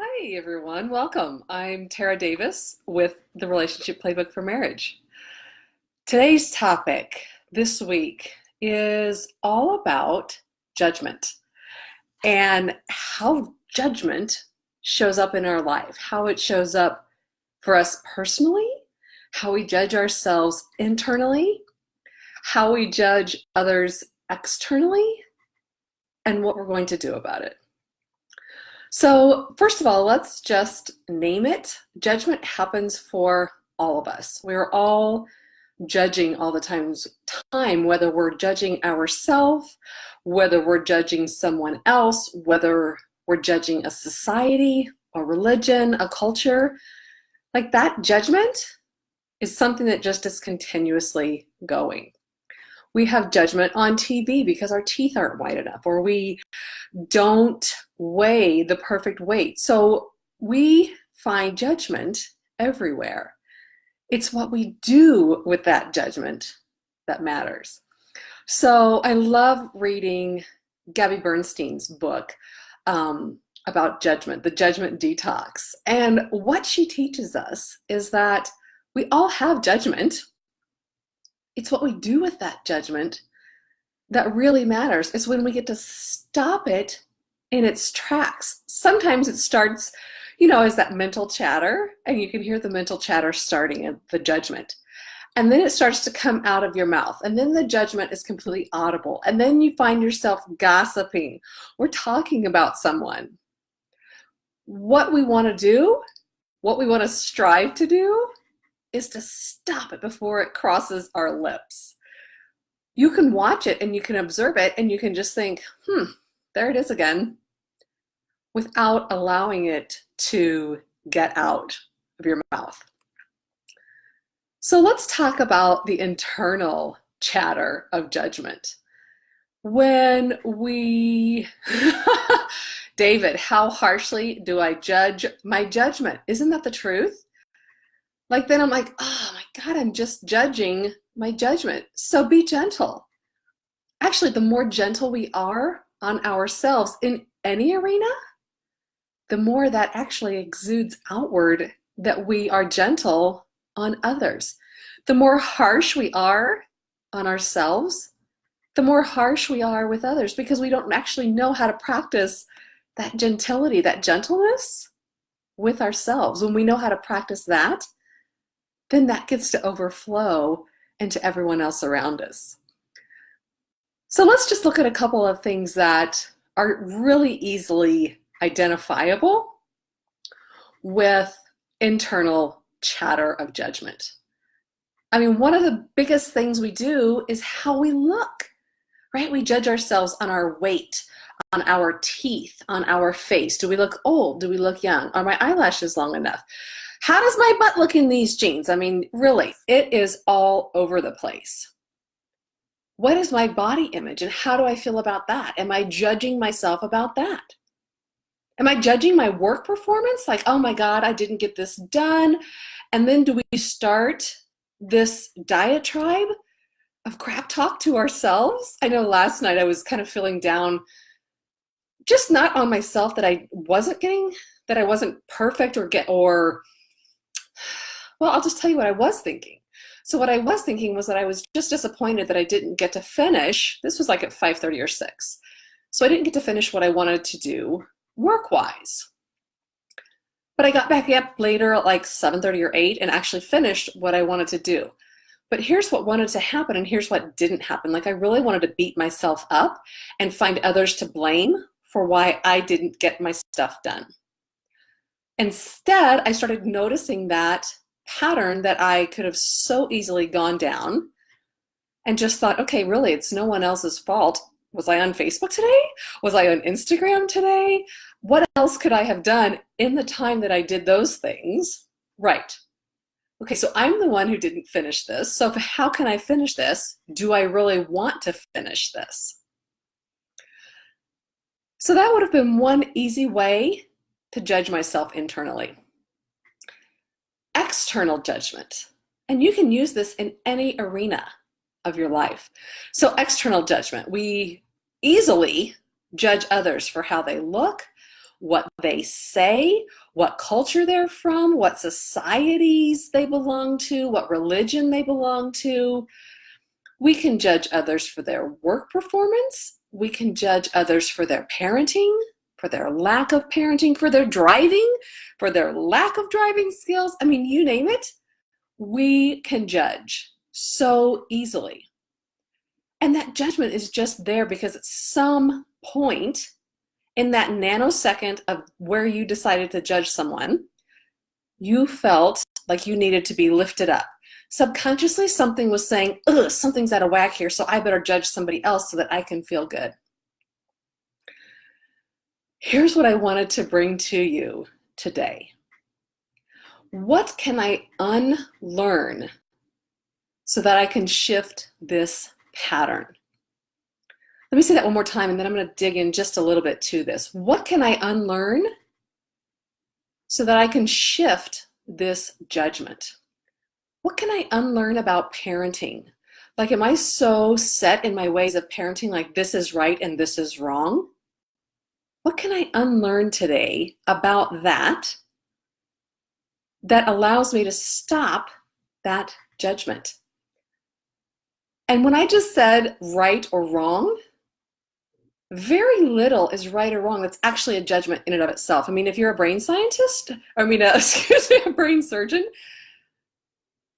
Hi, everyone. Welcome. I'm Tara Davis with the Relationship Playbook for Marriage. Today's topic this week is all about judgment and how judgment shows up in our life, how it shows up for us personally, how we judge ourselves internally, how we judge others externally, and what we're going to do about it. So, first of all, let's just name it. Judgment happens for all of us. We're all judging all the time, whether we're judging ourselves, whether we're judging someone else, whether we're judging a society, a religion, a culture. Like that judgment is something that just is continuously going. We have judgment on TV because our teeth aren't white enough, or we don't weigh the perfect weight. So we find judgment everywhere. It's what we do with that judgment that matters. So I love reading Gabby Bernstein's book about judgment, the Judgment Detox. And what she teaches us is that we all have judgment. It's what we do with that judgment that really matters. It's when we get to stop it in its tracks. Sometimes it starts, as that mental chatter, and you can hear the mental chatter starting at the judgment. And then it starts to come out of your mouth. And then the judgment is completely audible. And then you find yourself gossiping or talking about someone. What we want to do, what we want to strive to do, is to stop it before it crosses our lips. You can watch it and you can observe it and you can just think, there it is again, without allowing it to get out of your mouth. So let's talk about the internal chatter of judgment. When we, David, how harshly do I judge my judgment? Isn't that the truth? Then I'm like, oh my God, I'm just judging my judgment. So be gentle. Actually, the more gentle we are on ourselves in any arena, the more that actually exudes outward that we are gentle on others. The more harsh we are on ourselves, the more harsh we are with others, because we don't actually know how to practice that gentility, that gentleness with ourselves. When we know how to practice that, then that gets to overflow into everyone else around us. So let's just look at a couple of things that are really easily identifiable with internal chatter of judgment. One of the biggest things we do is how we look, right? We judge ourselves on our weight, on our teeth, on our face. Do we look old? Do we look young? Are my eyelashes long enough? How does my butt look in these jeans? Really, it is all over the place. What is my body image and how do I feel about that? Am I judging myself about that? Am I judging my work performance? Like, oh my God, I didn't get this done. And then do we start this diatribe of crap talk to ourselves? I know last night I was kind of feeling down, just not on myself that I wasn't perfect well, I'll just tell you what I was thinking. So what I was thinking was that I was just disappointed that I didn't get to finish. This was like at 5:30 or 6. So I didn't get to finish what I wanted to do work-wise. But I got back up later at like 7:30 or 8 and actually finished what I wanted to do. But here's what wanted to happen and here's what didn't happen. I really wanted to beat myself up and find others to blame for why I didn't get my stuff done. Instead, I started noticing that pattern that I could have so easily gone down and just thought, okay, really, it's no one else's fault. Was I on Facebook today? Was I on Instagram today? What else could I have done in the time that I did those things? Right. Okay, so I'm the one who didn't finish this. So how can I finish this? Do I really want to finish this? So that would have been one easy way to judge myself internally. External judgment. And you can use this in any arena of your life. So external judgment, we easily judge others for how they look, what they say, what culture they're from, what societies they belong to, what religion they belong to. We can judge others for their work performance. We can judge others for their parenting, for their lack of parenting, for their driving, for their lack of driving skills. I mean, you name it, we can judge so easily. And that judgment is just there because at some point in that nanosecond of where you decided to judge someone, you felt like you needed to be lifted up. Subconsciously, something was saying, ugh, something's out of whack here, so I better judge somebody else so that I can feel good. Here's what I wanted to bring to you today. What can I unlearn so that I can shift this pattern? Let me say that one more time, and then I'm going to dig in just a little bit to this. What can I unlearn so that I can shift this judgment? What can I unlearn about parenting? Like, am I so set in my ways of parenting, like this is right and this is wrong? What can I unlearn today about that allows me to stop that judgment? And when I just said right or wrong, very little is right or wrong. That's actually a judgment in and of itself. I mean, if you're a brain scientist, a brain surgeon,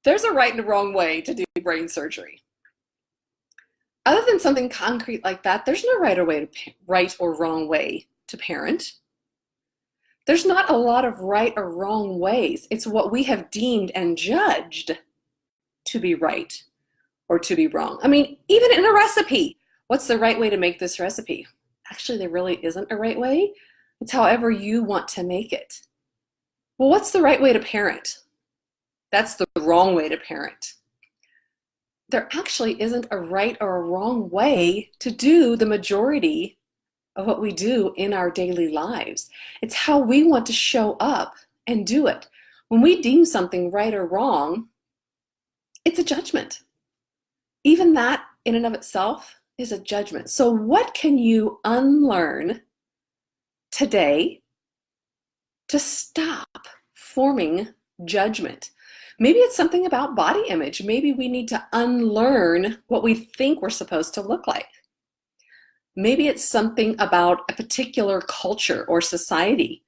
there's a right and a wrong way to do brain surgery. Other than something concrete like that, there's no right or wrong way to parent. There's not a lot of right or wrong ways. It's what we have deemed and judged to be right or to be wrong. I mean, even in a recipe, what's the right way to make this recipe? Actually, there really isn't a right way. It's however you want to make it. Well, what's the right way to parent? That's the wrong way to parent. There actually isn't a right or a wrong way to do the majority of what we do in our daily lives. It's how we want to show up and do it. When we deem something right or wrong, it's a judgment. Even that in and of itself is a judgment. So what can you unlearn today to stop forming judgment? Maybe it's something about body image. Maybe we need to unlearn what we think we're supposed to look like. Maybe it's something about a particular culture or society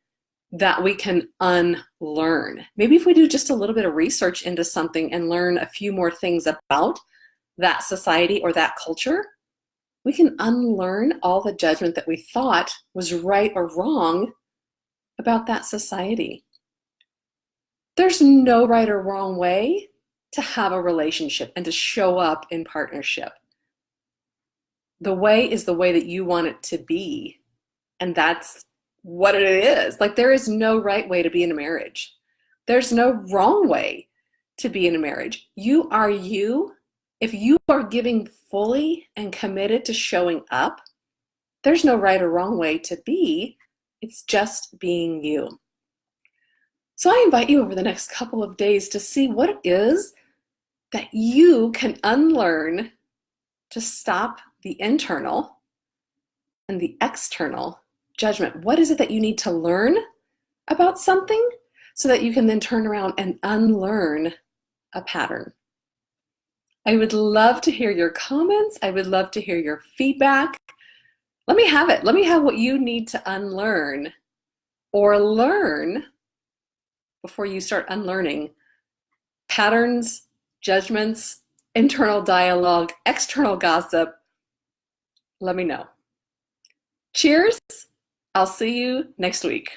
that we can unlearn. Maybe if we do just a little bit of research into something and learn a few more things about that society or that culture, we can unlearn all the judgment that we thought was right or wrong about that society. There's no right or wrong way to have a relationship and to show up in partnership. The way is the way that you want it to be, and that's what it is. Like, there is no right way to be in a marriage. There's no wrong way to be in a marriage. You are you. If you are giving fully and committed to showing up, there's no right or wrong way to be. It's just being you. So I invite you over the next couple of days to see what it is that you can unlearn to stop the internal and the external judgment. What is it that you need to learn about something so that you can then turn around and unlearn a pattern? I would love to hear your comments. I would love to hear your feedback. Let me have it. Let me have what you need to unlearn or learn before you start unlearning patterns, judgments, internal dialogue, external gossip. Let me know. Cheers. I'll see you next week.